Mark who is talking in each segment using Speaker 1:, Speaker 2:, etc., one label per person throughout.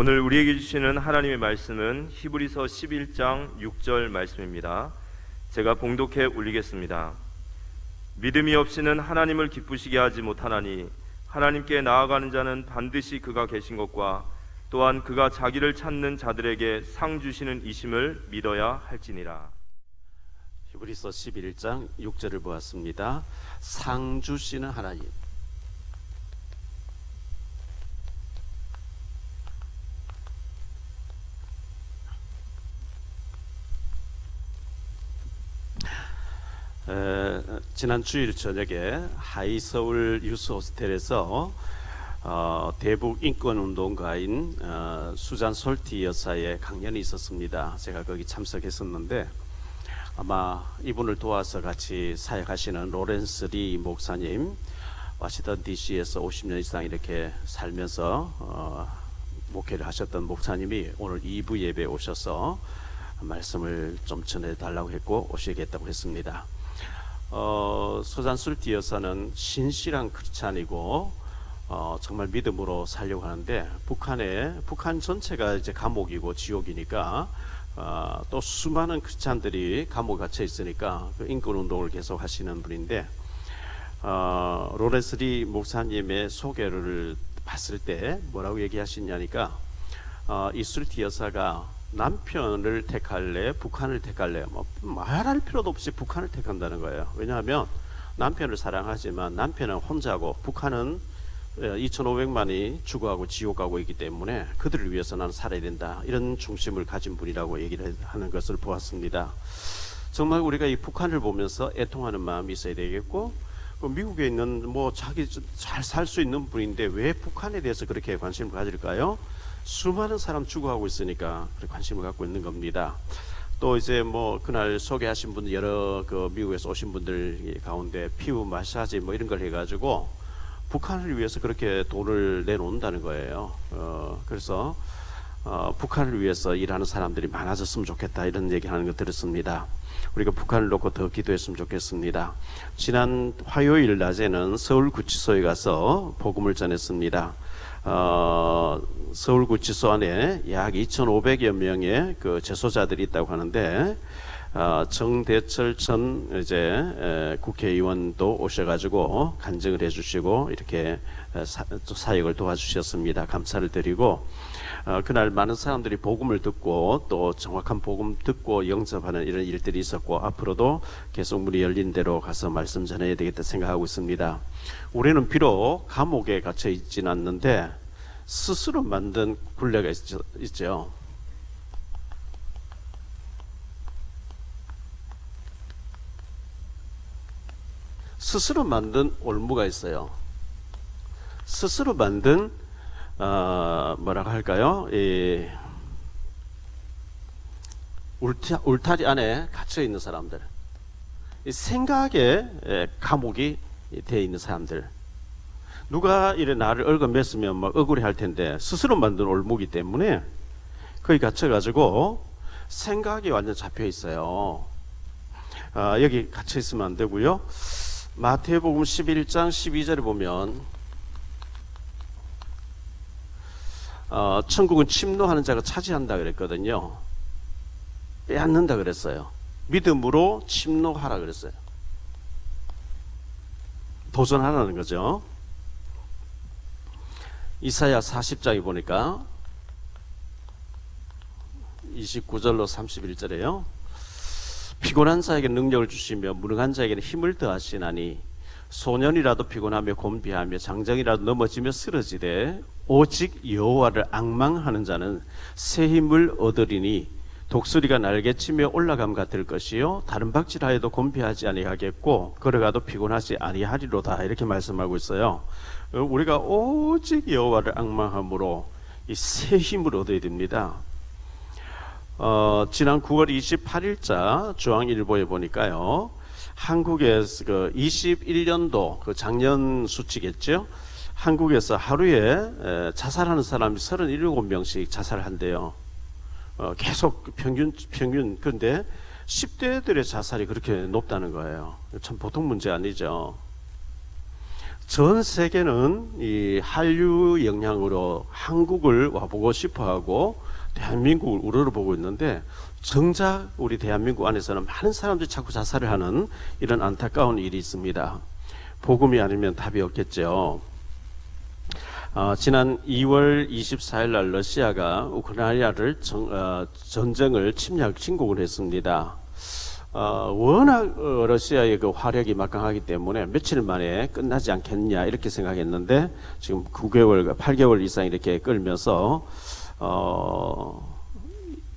Speaker 1: 오늘 우리에게 주시는 하나님의 말씀은 히브리서 11장 6절 말씀입니다. 제가 봉독해 올리겠습니다. 믿음이 없이는 하나님을 기쁘시게 하지 못하나니 하나님께 나아가는 자는 반드시 그가 계신 것과 또한 그가 자기를 찾는 자들에게 상 주시는 이심을 믿어야 할지니라.
Speaker 2: 히브리서 11장 6절을 보았습니다. 상 주시는 하나님. 지난 주일 저녁에 하이서울 유스호스텔에서 대북 인권운동가인 수잔 솔티 여사의 강연이 있었습니다. 제가 거기 참석했었는데 아마 이분을 도와서 같이 사역하시는 로렌스 리 목사님, 워싱턴 DC에서 50년 이상 이렇게 살면서 목회를 하셨던 목사님이 오늘 2부 예배에 오셔서 말씀을 좀 전해달라고 했고 오시겠다고 했습니다. 수잔 솔티 여사는 신실한 크리스찬이고 정말 믿음으로 살려고 하는데 북한 전체가 이제 감옥이고 지옥이니까 또 수많은 크리스찬들이 감옥에 갇혀 있으니까 그 인권 운동을 계속 하시는 분인데 로렌스 리 목사님의 소개를 봤을 때 뭐라고 얘기하시냐니까 이 솔티 여사가 남편을 택할래, 북한을 택할래, 말할 필요도 없이 북한을 택한다는 거예요. 왜냐하면 남편을 사랑하지만 남편은 혼자고 북한은 2,500만이 죽어가고 지옥 가고 있기 때문에 그들을 위해서 나는 살아야 된다, 이런 중심을 가진 분이라고 얘기를 하는 것을 보았습니다. 정말 우리가 이 북한을 보면서 애통하는 마음이 있어야 되겠고, 미국에 있는 자기 잘 살 수 있는 분인데 왜 북한에 대해서 그렇게 관심을 가질까요? 수많은 사람 죽어가고 있으니까 관심을 갖고 있는 겁니다. 또 이제 그날 소개하신 분, 여러 미국에서 오신 분들 가운데 피부 마사지 이런 걸 해가지고 북한을 위해서 그렇게 돈을 내놓는다는 거예요. 그래서 북한을 위해서 일하는 사람들이 많아졌으면 좋겠다, 이런 얘기하는 거 들었습니다. 우리가 북한을 놓고 더 기도했으면 좋겠습니다. 지난 화요일 낮에는 서울구치소에 가서 복음을 전했습니다. 서울구치소 안에 약 2,500여 명의 재소자들이 있다고 하는데 정대철 전 국회의원도 오셔가지고 간증을 해주시고 이렇게 사역을 도와주셨습니다. 감사를 드리고 그날 많은 사람들이 복음을 듣고 또 정확한 복음 듣고 영접하는 이런 일들이 있었고 앞으로도 계속 문이 열린 대로 가서 말씀 전해야 되겠다 생각하고 있습니다. 우리는 비록 감옥에 갇혀 있지는 않는데 스스로 만든 굴레가 있죠. 스스로 만든 올무가 있어요. 스스로 만든 뭐라고 할까요? 울타리 안에 갇혀 있는 사람들, 이 생각에 감옥이 되어 있는 사람들. 누가 이래 나를 얽어맸으면 억울해 할 텐데 스스로 만든 올무기 때문에 거기 갇혀가지고 생각이 완전 잡혀 있어요. 여기 갇혀 있으면 안 되고요. 마태복음 11장 12절에 보면 천국은 침노하는 자가 차지한다 그랬거든요. 빼앗는다 그랬어요. 믿음으로 침노하라 그랬어요. 도전하라는 거죠. 이사야 40장에 보니까 29절로 31절에요. 피곤한 자에게 능력을 주시며 무능한 자에게는 힘을 더하시나니 소년이라도 피곤하며 곤비하며 장정이라도 넘어지며 쓰러지되 오직 여호와를 앙망하는 자는 새 힘을 얻으리니 독수리가 날개치며 올라감 같을 것이요 다른 박질하여도 곤비하지 아니하겠고 걸어가도 피곤하지 아니하리로다, 이렇게 말씀하고 있어요. 우리가 오직 여호와를 앙망함으로 이 새 힘을 얻어야 됩니다. 지난 9월 28일자 중앙일보에 보니까요, 한국에서 21년도 작년 수치겠죠. 한국에서 하루에 자살하는 사람이 37명씩 자살한대요. 계속 평균. 그런데 10대들의 자살이 그렇게 높다는 거예요. 참 보통 문제 아니죠. 전 세계는 이 한류 영향으로 한국을 와보고 싶어하고 대한민국을 우러러보고 있는데, 정작 우리 대한민국 안에서는 많은 사람들이 자꾸 자살을 하는 이런 안타까운 일이 있습니다. 복음이 아니면 답이 없겠죠. 지난 2월 24일 날 러시아가 우크라이나를 전쟁을 침공을 했습니다. 워낙 러시아의 그 화력이 막강하기 때문에 며칠 만에 끝나지 않겠냐 이렇게 생각했는데, 지금 9개월, 8개월 이상 이렇게 끌면서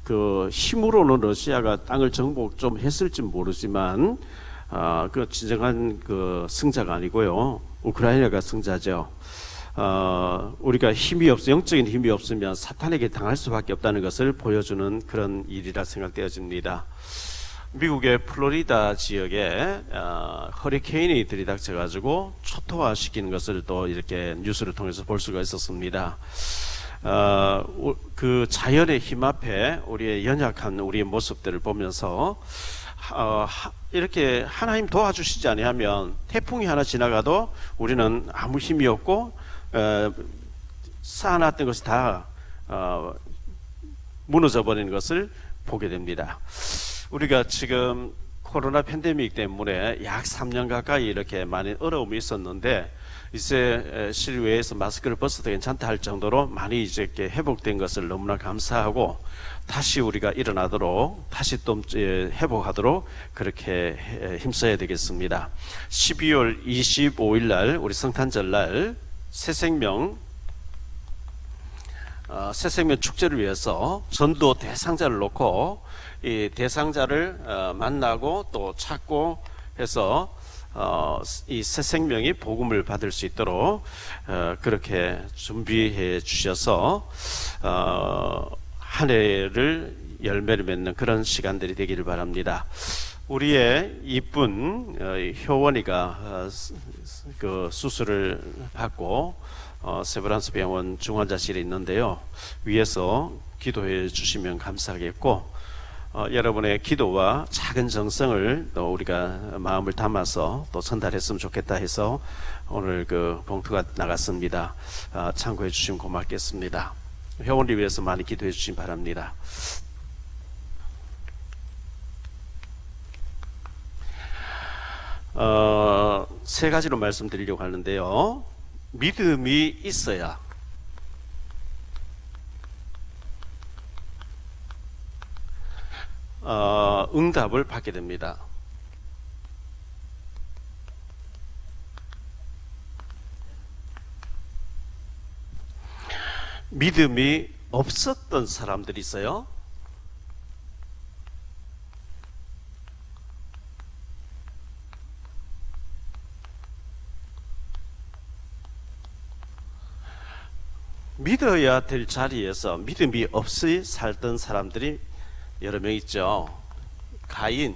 Speaker 2: 그 힘으로는 러시아가 땅을 정복 좀 했을지 모르지만 그 진정한 그 승자가 아니고요, 우크라이나가 승자죠. 우리가 영적인 힘이 없으면 사탄에게 당할 수밖에 없다는 것을 보여주는 그런 일이라 생각되어집니다. 미국의 플로리다 지역에 허리케인이 들이닥쳐가지고 초토화시키는 것을 또 이렇게 뉴스를 통해서 볼 수가 있었습니다. 그 자연의 힘 앞에 우리의 연약한 우리의 모습들을 보면서 이렇게 하나님 도와주시지 아니하면 태풍이 하나 지나가도 우리는 아무 힘이 없고 쌓아놨던 것이 다 무너져 버리는 것을 보게 됩니다. 우리가 지금 코로나 팬데믹 때문에 약 3년 가까이 이렇게 많은 어려움이 있었는데, 이제 실외에서 마스크를 벗어도 괜찮다 할 정도로 많이 이제 이렇게 회복된 것을 너무나 감사하고, 다시 우리가 일어나도록, 다시 또 회복하도록 그렇게 힘써야 되겠습니다. 12월 25일 날, 우리 성탄절 날 새생명 축제를 위해서 전도 대상자를 놓고, 이 대상자를 만나고 또 찾고 해서 이 새 생명이 복음을 받을 수 있도록 그렇게 준비해 주셔서 한 해를 열매를 맺는 그런 시간들이 되기를 바랍니다. 우리의 이쁜 효원이가 그 수술을 받고 세브란스 병원 중환자실에 있는데요, 위에서 기도해 주시면 감사하겠고, 여러분의 기도와 작은 정성을 또 우리가 마음을 담아서 또 전달했으면 좋겠다 해서 오늘 그 봉투가 나갔습니다. 참고해 주시면 고맙겠습니다. 회원을 위해서 많이 기도해 주시기 바랍니다. 세 가지로 말씀드리려고 하는데요. 믿음이 있어야 응답을 받게 됩니다. 믿음이 없었던 사람들이 있어요. 믿어야 될 자리에서 믿음이 없이 살던 사람들이 여러 명 있죠. 가인,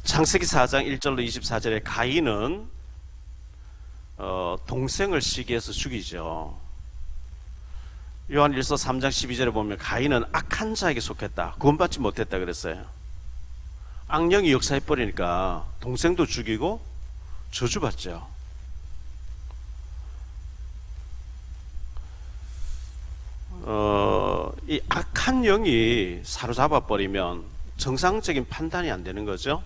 Speaker 2: 창세기 4장 1절로 24절에 가인은 동생을 시기해서 죽이죠. 요한일서 3장 12절에 보면 가인은 악한 자에게 속했다, 구원받지 못했다 그랬어요. 악령이 역사해 버리니까 동생도 죽이고 저주받죠. 이 악한 영이 사로잡아 버리면 정상적인 판단이 안 되는 거죠.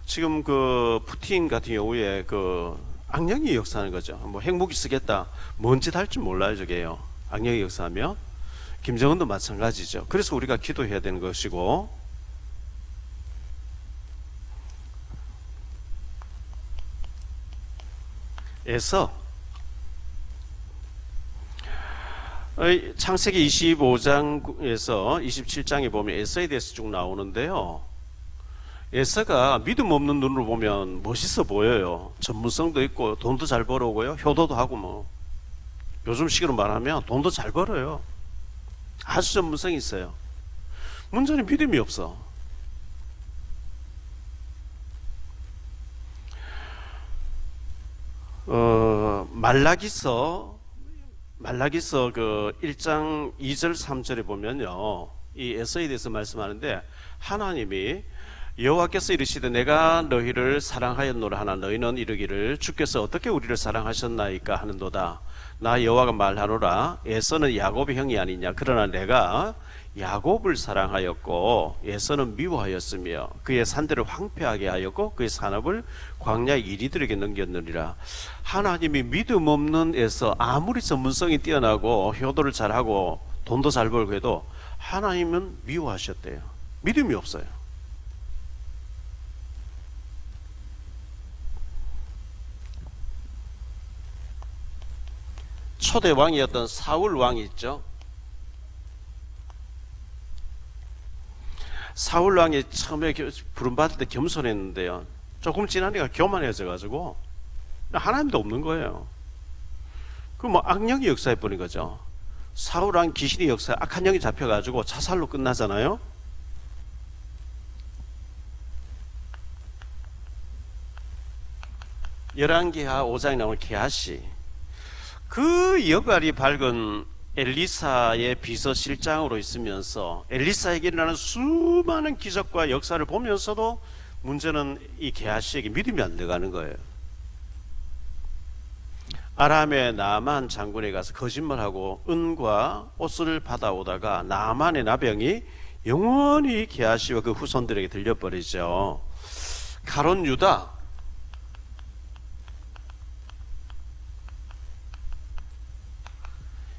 Speaker 2: 지금 그 푸틴 같은 경우에 그 악령이 역사하는 거죠. 뭐 핵무기 쓰겠다, 뭔 짓 할 줄 몰라요. 저게요, 악령이 역사하면. 김정은도 마찬가지죠. 그래서 우리가 기도해야 되는 것이고, 에서 창세기 25장에서 27장에 보면 에서에 대해서 쭉 나오는데요, 에서가 믿음 없는 눈으로 보면 멋있어 보여요. 전문성도 있고 돈도 잘 벌어오고요, 효도도 하고, 뭐 요즘 식으로 말하면 돈도 잘 벌어요. 아주 전문성이 있어요. 문제는 믿음이 없어. 말라기서 그 1장 2절 3절에 보면요, 이 에서에 대해서 말씀하는데, 하나님이 여호와께서 이르시되 내가 너희를 사랑하였노라 하나 너희는 이르기를 주께서 어떻게 우리를 사랑하셨나이까 하는도다. 나 여호와가 말하노라 에서는 야곱의 형이 아니냐. 그러나 내가 야곱을 사랑하였고 에서는 미워하였으며 그의 산들을 황폐하게 하였고 그의 산업을 광야의 이리들에게 넘겼느니라. 하나님이 믿음 없는 에서 아무리 전문성이 뛰어나고 효도를 잘하고 돈도 잘 벌고 해도 하나님은 미워하셨대요. 믿음이 없어요. 초대 왕이었던 사울 왕이 있죠. 사울 왕이 처음에 부름받을 때 겸손했는데요. 조금 지나니까 교만해져 가지고 하나님도 없는 거예요. 그 뭐 악령이 역사해 버린 거죠. 사울 왕 귀신이 역사, 악한 영이 잡혀 가지고 자살로 끝나잖아요. 열왕기하 5장에 나오는 게하시, 그 역할이 밝은 엘리사의 비서실장으로 있으면서 엘리사에게 일어나는 수많은 기적과 역사를 보면서도 문제는 이 게하시에게 믿음이 안 들어가는 거예요. 아람의 나만 장군에 가서 거짓말하고 은과 옷을 받아오다가 나만의 나병이 영원히 게하시와 그 후손들에게 들려버리죠. 가론 유다,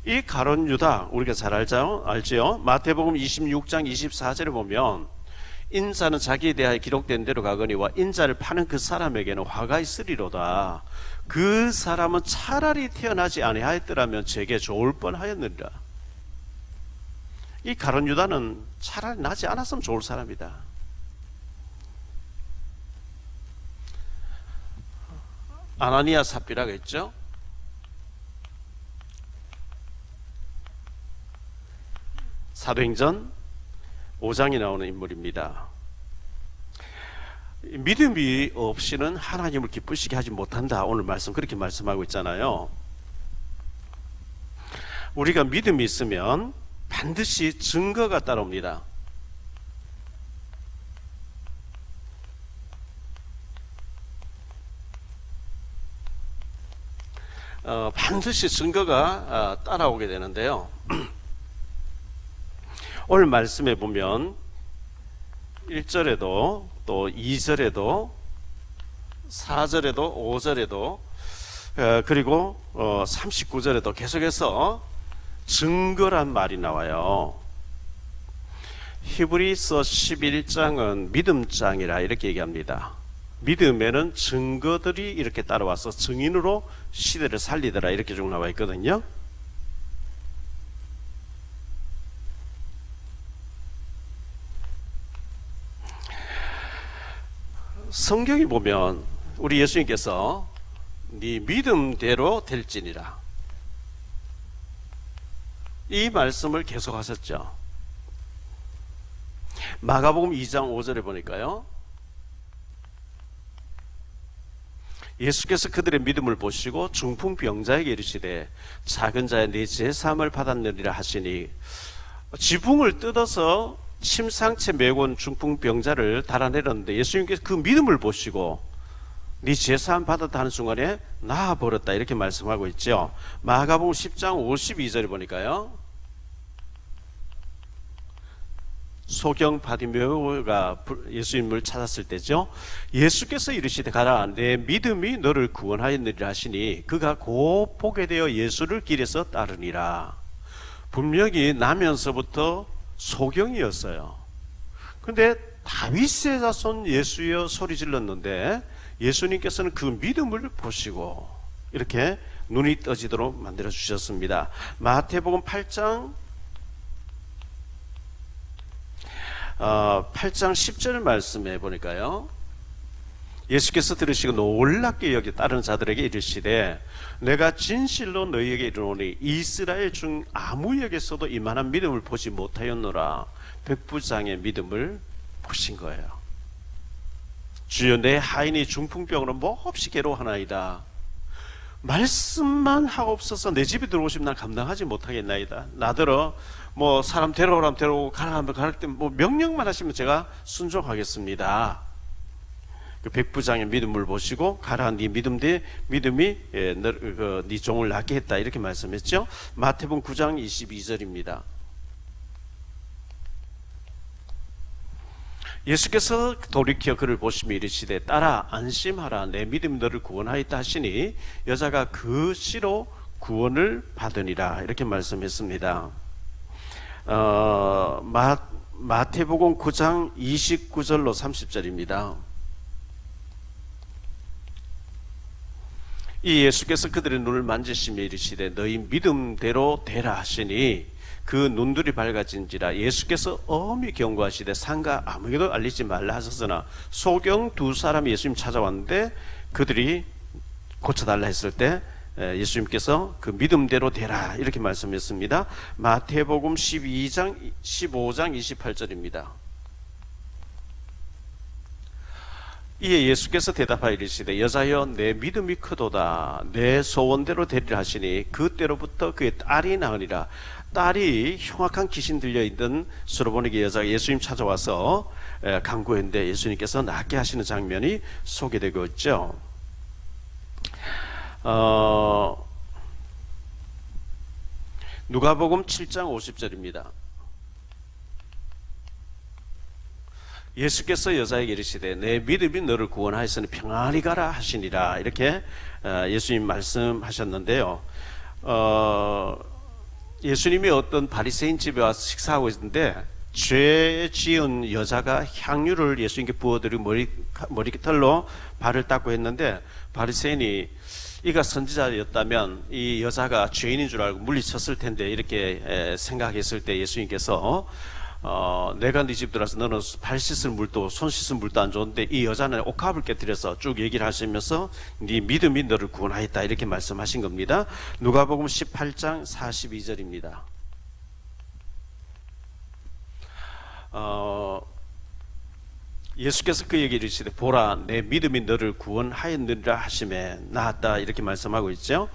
Speaker 2: 이 가론 유다 우리가 잘 알지요? 마태복음 26장 24절에 보면 인자는 자기에 대하여 기록된 대로 가거니와 인자를 파는 그 사람에게는 화가 있으리로다. 그 사람은 차라리 태어나지 아니하였더라면 제게 좋을 뻔하였느니라. 이 가론 유다는 차라리 나지 않았으면 좋을 사람이다. 아나니아 삽비라고 했죠. 사도행전 5장에 나오는 인물입니다. 믿음이 없이는 하나님을 기쁘시게 하지 못한다. 오늘 말씀 그렇게 말씀하고 있잖아요. 우리가 믿음이 있으면 반드시 증거가 따라옵니다. 반드시 증거가 따라오게 되는데요. 오늘 말씀에 보면 1절에도 또 2절에도 4절에도 5절에도 그리고 39절에도 계속해서 증거란 말이 나와요. 히브리서 11장은 믿음장이라 이렇게 얘기합니다. 믿음에는 증거들이 이렇게 따라와서 증인으로 시대를 살리더라 이렇게 쭉 나와 있거든요. 성경에 보면 우리 예수님께서 네 믿음대로 될지니라 이 말씀을 계속 하셨죠. 마가복음 2장 5절에 보니까요, 예수께서 그들의 믿음을 보시고 중풍병자에게 이르시되 작은 자야 네 제사함을 받았느니라 하시니, 지붕을 뜯어서 침상채 메고 온 중풍병자를 달아내렸는데 예수님께서 그 믿음을 보시고 네 제사함 받았다 하는 순간에 나아버렸다 이렇게 말씀하고 있죠. 마가복음 10장 52절에 보니까요, 소경 바디메오가 예수님을 찾았을 때죠. 예수께서 이르시되 가라 내 믿음이 너를 구원하였느니라 하시니 그가 곧 보게 되어 예수를 길에서 따르니라. 분명히 나면서부터 소경이었어요. 근데 다윗의 자손 예수여 소리 질렀는데 예수님께서는 그 믿음을 보시고 이렇게 눈이 떠지도록 만들어 주셨습니다. 마태복음 8장 10절 말씀해 보니까요, 예수께서 들으시고 놀랍게 여기 다른 자들에게 이르시되 내가 진실로 너희에게 이르노니 이스라엘 중 아무에게서도 이만한 믿음을 보지 못하였노라. 백부장의 믿음을 보신 거예요. 주여 내 하인이 중풍병으로 몹시 괴로워하나이다. 말씀만 하옵소서. 내 집에 들어오시면 난 감당하지 못하겠나이다. 나더러 뭐 사람 데려오라면 데려오고 가라 하면 가라 때 뭐 명령만 하시면 제가 순종하겠습니다. 그 백부장의 믿음을 보시고 가라 네 믿음이 네 종을 낫게 했다 이렇게 말씀했죠. 마태복음 9장 22절입니다. 예수께서 돌이켜 그를 보시며 이르시되 딸아 안심하라 내 믿음이 너를 구원하였다 하시니 여자가 그 씨로 구원을 받으니라 이렇게 말씀했습니다. 마태복음 9장 29절로 30절입니다. 이 예수께서 그들의 눈을 만지시며 이르시되 너희 믿음대로 되라 하시니 그 눈들이 밝아진지라. 예수께서 엄히 경고하시되 상가 아무에게도 알리지 말라 하셨으나 소경 두 사람이 예수님 찾아왔는데 그들이 고쳐달라 했을 때 예수님께서 그 믿음대로 되라 이렇게 말씀했습니다. 마태복음 15장 28절입니다. 이에 예수께서 대답하여 이르시되 여자여 내 믿음이 크도다 내 소원대로 되리라 하시니 그때로부터 그의 딸이 나으니라. 딸이 흉악한 귀신 들려있던 수로보니게 여자가 예수님 찾아와서 간구했는데 예수님께서 낫게 하시는 장면이 소개되고 있죠. 누가복음 7장 50절입니다. 예수께서 여자에게 이르시되 내 믿음이 너를 구원하였으니 평안히 가라 하시니라 이렇게 예수님 말씀하셨는데요. 예수님이 어떤 바리새인 집에 와서 식사하고 있는데 죄 지은 여자가 향유를 예수님께 부어드리고 머리털로 발을 닦고 했는데 바리새인이 이가 선지자였다면 이 여자가 죄인인 줄 알고 물리쳤을 텐데 이렇게 생각했을 때 예수님께서 내가 네 집 들어와서 너는 발 씻을 물도 손 씻을 물도 안 좋은데 이 여자는 옥합을 깨뜨려서 쭉 얘기를 하시면서 네 믿음이 너를 구원하였다 이렇게 말씀하신 겁니다. 누가복음 18장 42절입니다. 예수께서 그에게 이르시되 보라 내 믿음이 너를 구원하였느니라 하심에 나았다 이렇게 말씀하고 있죠.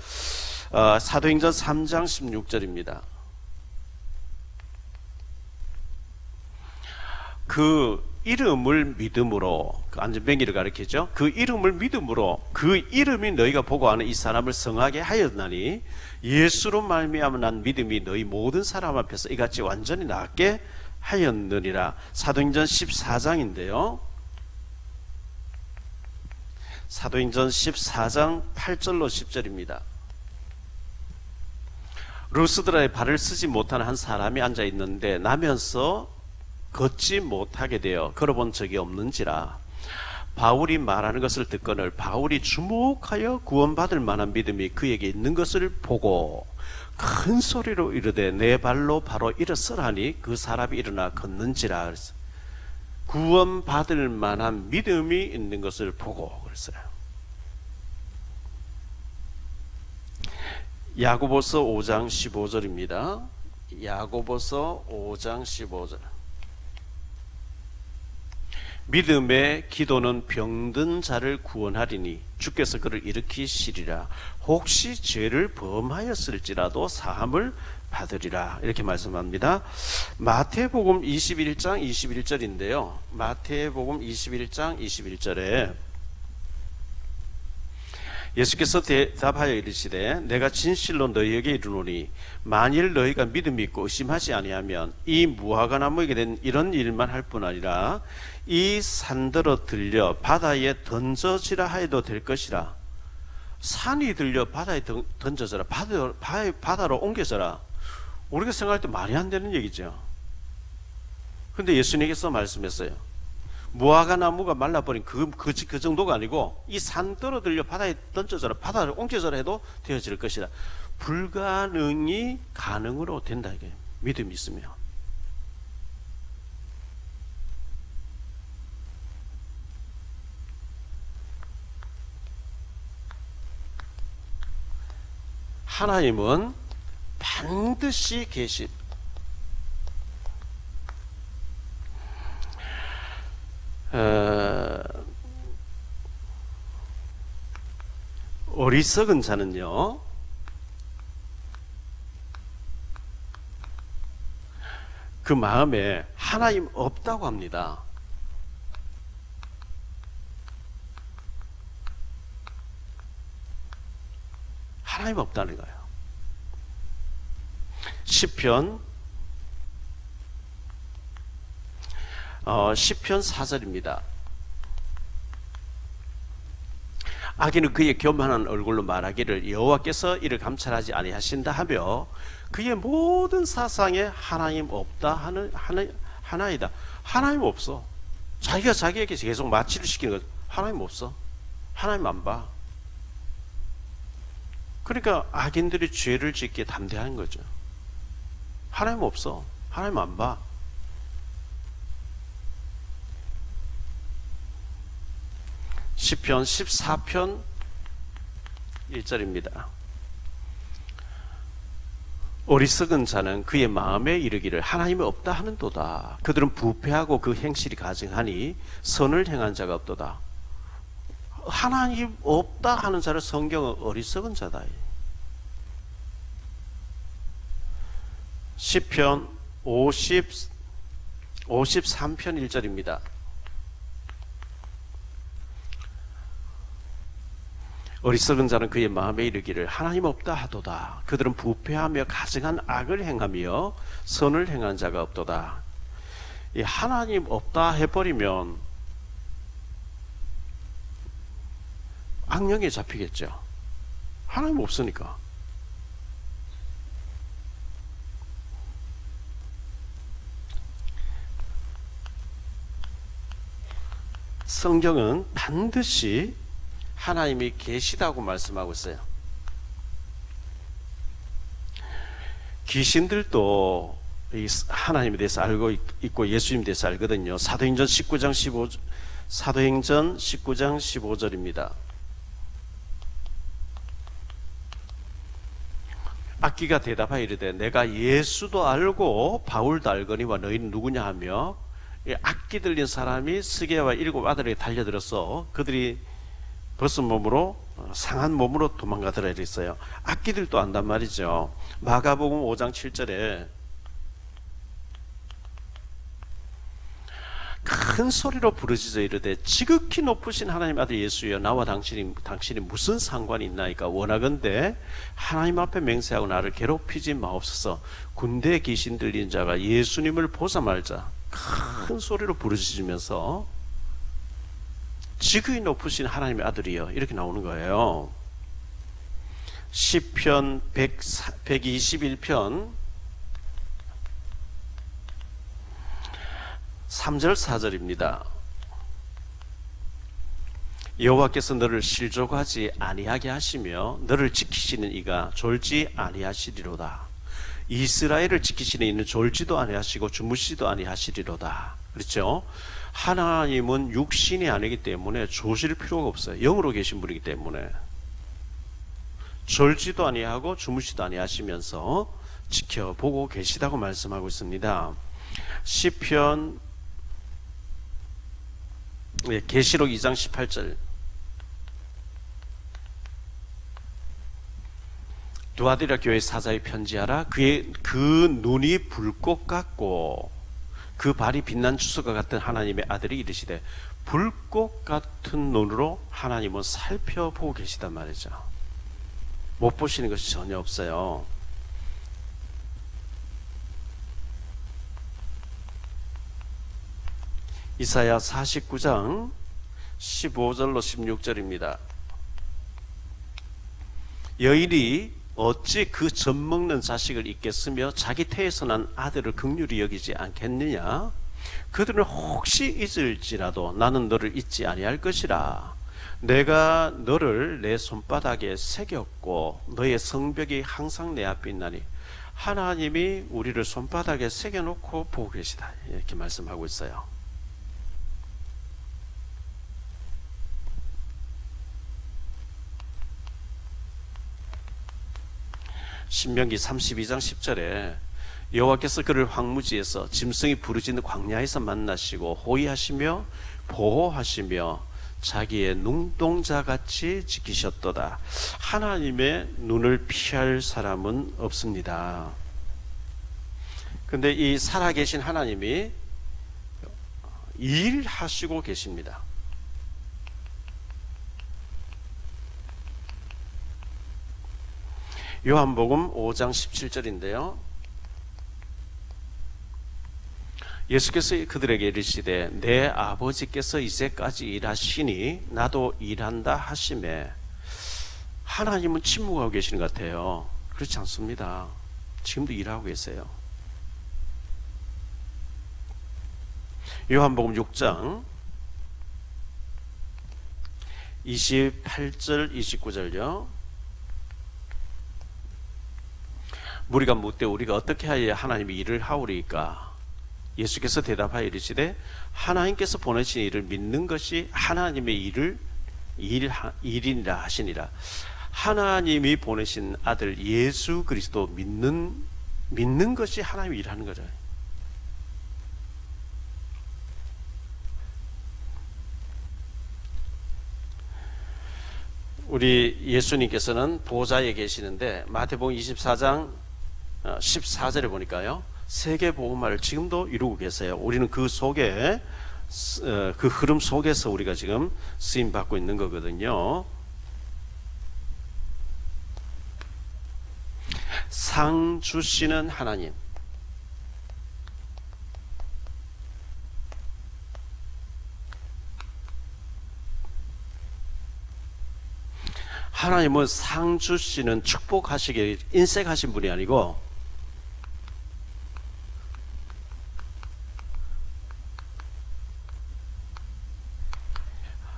Speaker 2: 사도행전 3장 16절입니다. 그 이름을 믿음으로 그 안전뱅이를 가리키죠. 그 이름을 믿음으로 그 이름이 너희가 보고 아는 이 사람을 성하게 하였나니 예수로 말미암아 난 믿음이 너희 모든 사람 앞에서 이같이 완전히 낫게 하였느니라. 사도행전 14장인데요. 사도행전 14장 8절로 10절입니다. 루스드라의 발을 쓰지 못하는 한 사람이 앉아 있는데 나면서 걷지 못하게 되어 걸어본 적이 없는지라. 바울이 말하는 것을 듣거늘 바울이 주목하여 구원받을 만한 믿음이 그에게 있는 것을 보고 큰 소리로 이르되 내 발로 바로 일어서라니 그 사람이 일어나 걷는지라. 구원받을 만한 믿음이 있는 것을 보고 그랬어요. 야고보서 5장 15절입니다. 야고보서 5장 15절. 믿음의 기도는 병든 자를 구원하리니 주께서 그를 일으키시리라. 혹시 죄를 범하였을지라도 사함을 받으리라. 이렇게 말씀합니다. 마태복음 21장 21절인데요. 마태복음 21장 21절에 예수께서 대답하여 이르시되 내가 진실로 너희에게 이르노니 만일 너희가 믿음이 있고 의심하지 아니하면 이 무화과 나무에게 된 이런 일만 할 뿐 아니라 이 산들어 들려 바다에 던져지라 하여도 될 것이라. 산이 들려 바다에 던져져라. 바다로 옮겨져라. 우리가 생각할 때 말이 안 되는 얘기죠. 근데 예수님께서 말씀했어요. 무화과 나무가 말라버린 그 정도가 아니고 이 산 떨어들려 바다에 던져져라. 바다를 옮겨져라 해도 되어질 것이다. 불가능이 가능으로 된다. 이게 믿음이 있으면. 하나님은 반드시 어리석은 자는요, 그 마음에 하나님 없다고 합니다. 하나님 없다는 거예요. 시편 4절입니다. 악인은 그의 교만한 얼굴로 말하기를 여호와께서 이를 감찰하지 아니하신다 하며 그의 모든 사상에 하나님 없다 하나이다. 하나님 없어. 자기가 자기에게 계속 마취를 시키는 거죠. 하나님 없어. 하나님 안 봐. 그러니까 악인들이 죄를 짓기에 담대한 거죠. 하나님 없어. 하나님 안 봐. 시편 14편 1절입니다. 어리석은 자는 그의 마음에 이르기를 하나님이 없다 하는도다. 그들은 부패하고 그 행실이 가증하니 선을 행한 자가 없도다. 하나님 없다 하는 자를 성경은 어리석은 자다. 시편 53편 1절입니다. 어리석은 자는 그의 마음에 이르기를 하나님 없다 하도다. 그들은 부패하며 가증한 악을 행하며 선을 행한 자가 없도다. 이 하나님 없다 해버리면 악령에 잡히겠죠. 하나님 없으니까. 성경은 반드시 하나님이 계시다고 말씀하고 있어요. 귀신들도 하나님에 대해서 알고 있고 예수님에 대해서 알거든요. 사도행전 19장 15절입니다. 악기가 대답하여 이르되 내가 예수도 알고 바울도 알거니와 너희는 누구냐 하며 악기 들린 사람이 스게와 7 아들에게 달려들어서 그들이 벗은 몸으로 상한 몸으로 도망가더라 이랬어요. 악기들도 안단 말이죠. 마가복음 5장 7절에 큰 소리로 부르짖어 이르되 지극히 높으신 하나님 아들 예수여 나와 당신이 무슨 상관이 있나이까 원하건대 하나님 앞에 맹세하고 나를 괴롭히지 마옵소서. 군대에 귀신 들린 자가 예수님을 보자 말자 큰 소리로 부르짖으면서 지극히 높으신 하나님의 아들이여 이렇게 나오는 거예요. 시편 121편 3절 4절입니다. 여호와께서 너를 실족하지 아니하게 하시며 너를 지키시는 이가 졸지 아니하시리로다. 이스라엘을 지키시는 이는 졸지도 아니하시고 주무시지도 아니하시리로다. 그렇죠? 하나님은 육신이 아니기 때문에 조실 필요가 없어요. 영으로 계신 분이기 때문에 졸지도 아니하고 주무시도 아니하시면서 지켜보고 계시다고 말씀하고 있습니다. 시편 계시록 2장 18절 두아디라 교회 사자에 편지하라. 그 눈이 불꽃 같고 그 발이 빛난 주석과 같은 하나님의 아들이 이르시되 불꽃 같은 눈으로 하나님은 살펴보고 계시단 말이죠. 못 보시는 것이 전혀 없어요. 이사야 49장 15절로 16절입니다. 여인이 어찌 그 젖먹는 자식을 잊겠으며 자기 태에서 난 아들을 긍휼히 여기지 않겠느냐. 그들은 혹시 잊을지라도 나는 너를 잊지 아니할 것이라. 내가 너를 내 손바닥에 새겼고 너의 성벽이 항상 내 앞에 있나니. 하나님이 우리를 손바닥에 새겨놓고 보고 계시다 이렇게 말씀하고 있어요. 신명기 32장 10절에 여호와께서 그를 황무지에서 짐승이 부르짖는 광야에서 만나시고 호위하시며 보호하시며 자기의 눈동자같이 지키셨도다. 하나님의 눈을 피할 사람은 없습니다. 근데 이 살아계신 하나님이 일하시고 계십니다. 요한복음 5장 17절인데요. 예수께서 그들에게 이르시되 내 아버지께서 이제까지 일하시니 나도 일한다 하시매, 하나님은 침묵하고 계시는 것 같아요. 그렇지 않습니다. 지금도 일하고 계세요. 요한복음 6장 28절 29절요. 무리가 묻되 우리가 어떻게 하여야 하나님이 일을 하오리까? 예수께서 대답하여 이르시되 하나님께서 보내신 일을 믿는 것이 하나님의 일이라 하시니라. 하나님이 보내신 아들 예수 그리스도 믿는 것이 하나님의 일하는 거죠. 우리 예수님께서는 보좌에 계시는데 마태복음 24장 14절에 보니까요, 세계 복음화를 지금도 이루고 계세요. 우리는 그 속에, 그 흐름 속에서 우리가 지금 쓰임 받고 있는 거거든요. 상 주시는 하나님, 하나님은 상 주시는 축복하시게 인색하신 분이 아니고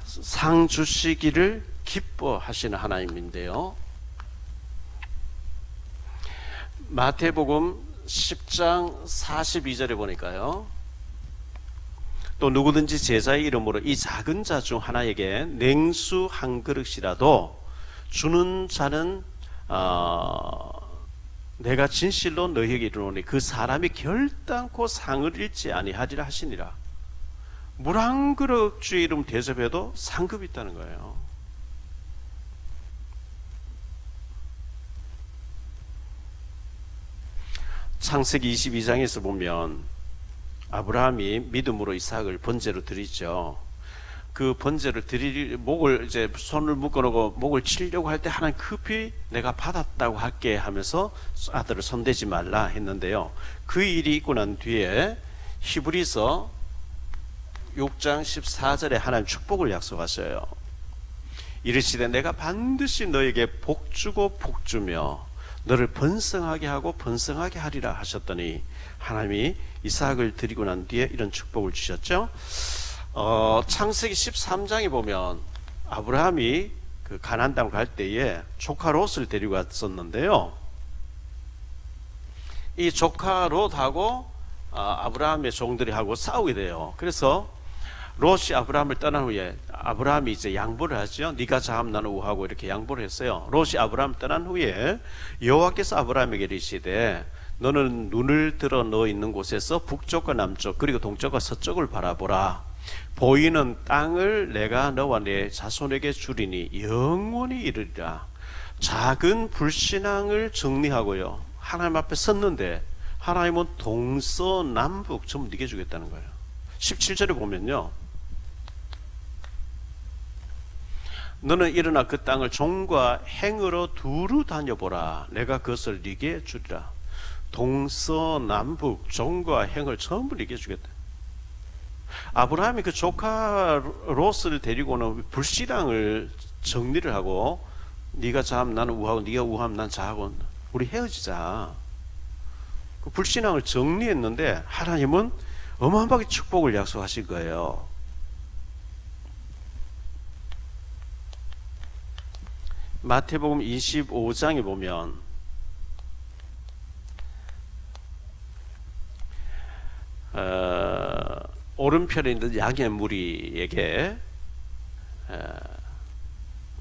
Speaker 2: 상 주시기를 기뻐하시는 하나님인데요. 마태복음 10장 42절에 보니까요, 또 누구든지 제자의 이름으로 이 작은 자 중 하나에게 냉수 한 그릇이라도 주는 자는 내가 진실로 너희에게 이르노니 그 사람이 결단코 상을 잃지 아니하리라 하시니라. 물 한 그릇 주의 이름 대접해도 상급이 있다는 거예요. 창세기 22장에서 보면 아브라함이 믿음으로 이삭을 번제로 드리죠. 그 번제를 목을 이제 손을 묶어놓고 목을 치려고 할 때 하나님 급히 내가 받았다고 할게 하면서 아들을 손대지 말라 했는데요. 그 일이 있고 난 뒤에 히브리서 6장 14절에 하나님 축복을 약속하셔요. 이르시되 내가 반드시 너에게 복 주고 복 주며 너를 번성하게 하고 번성하게 하리라 하셨더니 하나님이 이삭을 드리고 난 뒤에 이런 축복을 주셨죠. 창세기 13장에 보면 아브라함이 그 가나안 땅 갈 때에 조카 롯을 데리고 갔었는데요. 이 조카 롯하고 아브라함의 종들이 하고 싸우게 돼요. 그래서 롯이 아브라함을 떠난 후에 아브라함이 이제 양보를 하죠. 네가 자함 나는 우하고 이렇게 양보를 했어요. 롯이 아브라함을 떠난 후에 여호와께서 아브라함에게 이르시되 너는 눈을 들어 너 있는 곳에서 북쪽과 남쪽 그리고 동쪽과 서쪽을 바라보라. 보이는 땅을 내가 너와 내 자손에게 주리니 영원히 이르리라. 작은 불신앙을 정리하고요, 하나님 앞에 섰는데 하나님은 동서남북 전부 네게 주겠다는 거예요. 17절에 보면요, 너는 일어나 그 땅을 종과 행으로 두루 다녀보라. 내가 그것을 네게 주리라. 동서남북 종과 행을 전부 네게 주겠다. 아브라함이 그 조카 롯을 데리고는 불신앙을 정리를 하고 네가 자함 나는 우하고 네가 우함 난 자하고 우리 헤어지자. 그 불신앙을 정리했는데 하나님은 어마어마하게 축복을 약속하실 거예요. 마태복음 25장에 보면 오른편에 있는 양의 무리에게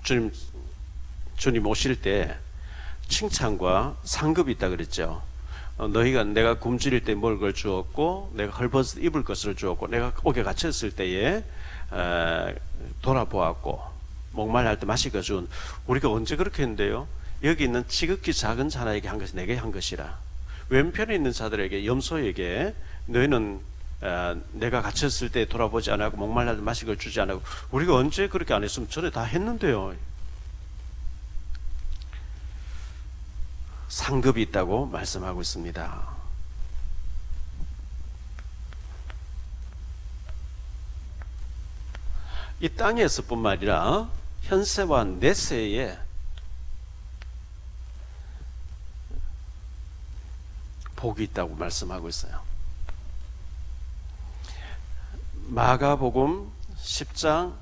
Speaker 2: 주님 오실 때 칭찬과 상급이 있다 그랬죠. 너희가 내가 굶주릴 때 먹을 걸 주었고 내가 헐벗어 입을 것을 주었고 내가 옥에 갇혔을 때에 돌아보았고 목말할 때 마실 것 준. 우리가 언제 그렇게 했는데요? 여기 있는 지극히 작은 자나에게 한 것이 내게 한 것이라. 왼편에 있는 자들에게 염소에게 너희는 내가 갇혔을 때 돌아보지 않고 목말할 때 마실 걸 주지 않고. 우리가 언제 그렇게 안 했으면 전에 다 했는데요. 상급이 있다고 말씀하고 있습니다. 이 땅에서뿐만 아니라 현세와 내세에 복이 있다고 말씀하고 있어요. 마가복음 10장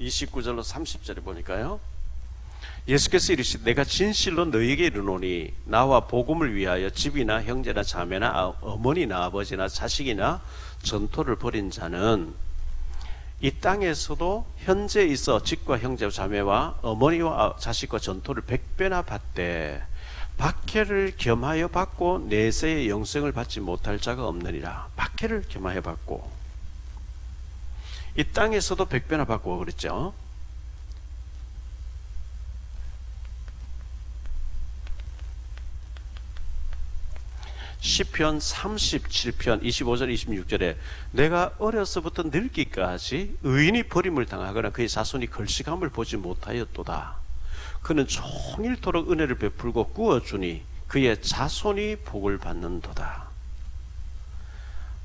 Speaker 2: 29절로 30절에 보니까요. 예수께서 이르시되 내가 진실로 너희에게 이르노니 나와 복음을 위하여 집이나 형제나 자매나 어머니나 아버지나 자식이나 전토를 벌인 자는 이 땅에서도 현재 있어 집과 형제와 자매와 어머니와 자식과 전토를 100배나 받되 박해를 겸하여 받고 내세의 영생을 받지 못할 자가 없느니라. 박해를 겸하여 받고 이 땅에서도 100배나 받고 그랬죠. 시편 37편 25절 26절에 내가 어려서부터 늙기까지 의인이 버림을 당하거나 그의 자손이 걸식함을 보지 못하였도다. 그는 종일토록 은혜를 베풀고 구워주니 그의 자손이 복을 받는도다.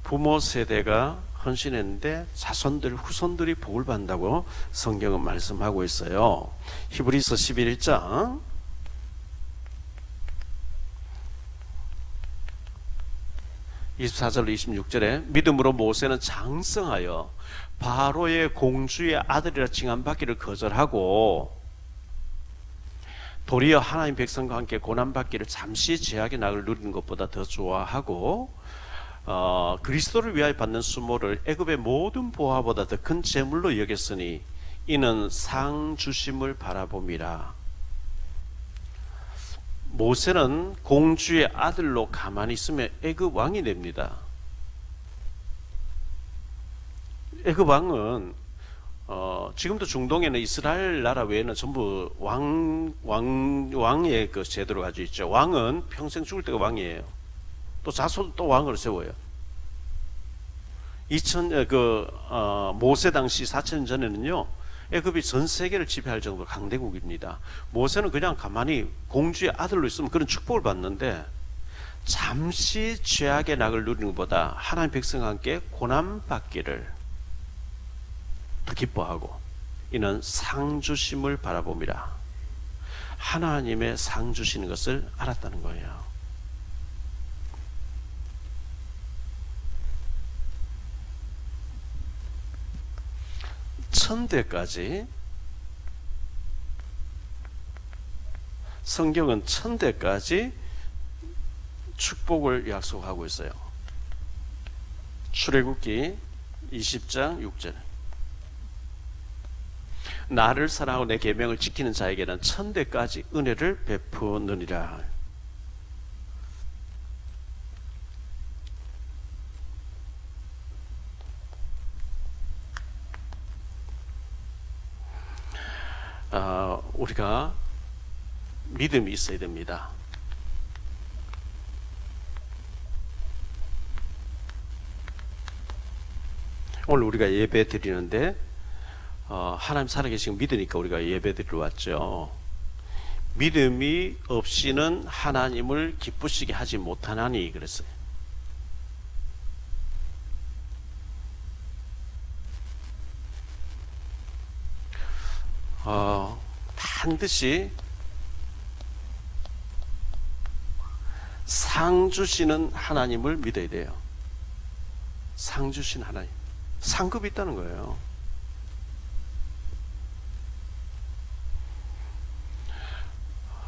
Speaker 2: 부모 세대가 헌신했는데 자손들 후손들이 복을 받는다고 성경은 말씀하고 있어요. 히브리서 11장 24절로 26절에 믿음으로 모세는 장성하여 바로의 공주의 아들이라 칭함받기를 거절하고 도리어 하나님 백성과 함께 고난받기를 잠시 죄악의 낙을 누리는 것보다 더 좋아하고 그리스도를 위하여 받는 수모를 애굽의 모든 보화보다 더 큰 재물로 여겼으니 이는 상 주심을 바라봄이라. 모세는 공주의 아들로 가만히 있으면 애굽 왕이 됩니다. 애굽 왕은 지금도 중동에는 이스라엘 나라 외에는 전부 왕의 그 제도를 가지고 있죠. 왕은 평생 죽을 때가 왕이에요. 또 자손 또 왕을 세워요. 모세 당시 4,000년 전에는요, 애굽이 전 세계를 지배할 정도로 강대국입니다. 모세는 그냥 가만히 공주의 아들로 있으면 그런 축복을 받는데 잠시 죄악의 낙을 누리는 것보다 하나님 백성과 함께 고난받기를 더 기뻐하고 이는 상 주심을 바라봅니다. 하나님의 상 주시는 것을 알았다는 거예요. 천대까지 성경은 천대까지 축복을 약속하고 있어요. 출애굽기 20장 6절 나를 사랑하고 내 계명을 지키는 자에게는 천대까지 은혜를 베푸느니라. 우리가 믿음이 있어야 됩니다. 오늘 우리가 예배 드리는데 하나님 살아계신 믿으니까 우리가 예배 드리러 왔죠. 믿음이 없이는 하나님을 기쁘시게 하지 못하나니 그랬어요. 반드시 상 주시는 하나님을 믿어야 돼요. 상 주신 하나님, 상급이 있다는 거예요.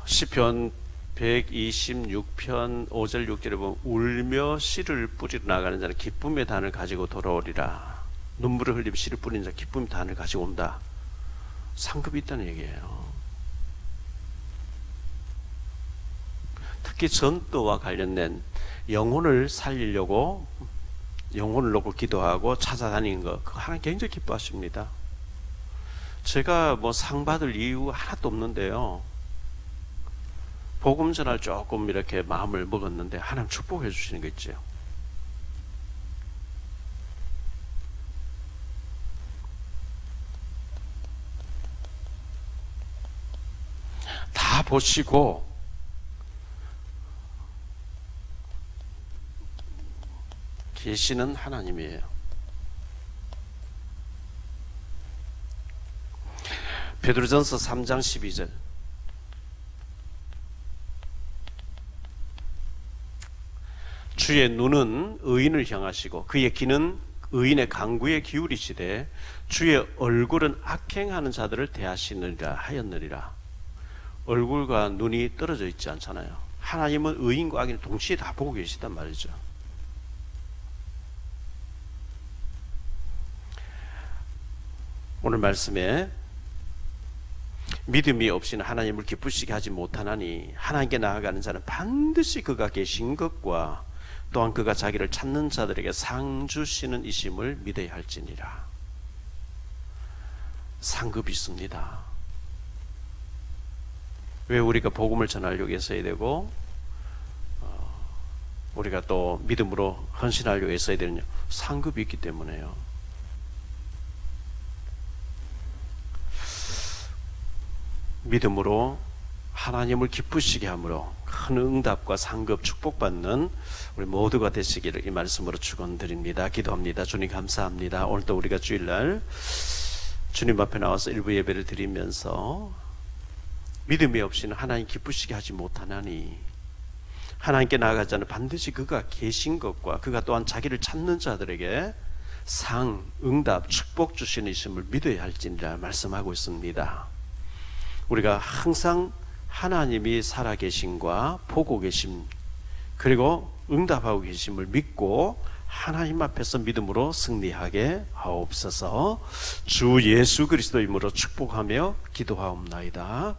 Speaker 2: 시편 126편 5절 6절에 보면 울며 씨를 뿌리러 나가는 자는 기쁨의 단을 가지고 돌아오리라. 눈물을 흘리며 씨를 뿌리는 자 기쁨의 단을 가지고 온다. 상급이 있다는 얘기예요. 특히 전도와 관련된 영혼을 살리려고 영혼을 놓고 기도하고 찾아다니는 거, 그거 하나님 굉장히 기뻐하십니다. 제가 뭐 상 받을 이유 하나도 없는데요, 복음 전할 조금 이렇게 마음을 먹었는데 하나님 축복해 주시는 거 있죠. 다 보시고 계시는 하나님이에요. 베드로전서 3장 12절. 주의 눈은 의인을 향하시고 그의 귀는 의인의 간구에 기울이시되 주의 얼굴은 악행하는 자들을 대하시느니라 하였느니라. 얼굴과 눈이 떨어져 있지 않잖아요. 하나님은 의인과 악인을 동시에 다 보고 계시단 말이죠. 오늘 말씀에 믿음이 없이는 하나님을 기쁘시게 하지 못하나니 하나님께 나아가는 자는 반드시 그가 계신 것과 또한 그가 자기를 찾는 자들에게 상 주시는 이심을 믿어야 할지니라. 상급이 있습니다. 왜 우리가 복음을 전하려고 했어야 되고 우리가 또 믿음으로 헌신하려고 했어야 되느냐? 상급이 있기 때문에요. 믿음으로 하나님을 기쁘시게 함으로 큰 응답과 상급 축복받는 우리 모두가 되시기를 이 말씀으로 축원드립니다. 기도합니다. 주님 감사합니다. 오늘도 우리가 주일날 주님 앞에 나와서 일부 예배를 드리면서 믿음이 없이는 하나님 기쁘시게 하지 못하나니 하나님께 나아가자는 반드시 그가 계신 것과 그가 또한 자기를 찾는 자들에게 상, 응답, 축복 주시는 이심을 믿어야 할지니라 말씀하고 있습니다. 우리가 항상 하나님이 살아계심과 보고 계심 그리고 응답하고 계심을 믿고 하나님 앞에서 믿음으로 승리하게 하옵소서. 주 예수 그리스도 이름으로 축복하며 기도하옵나이다.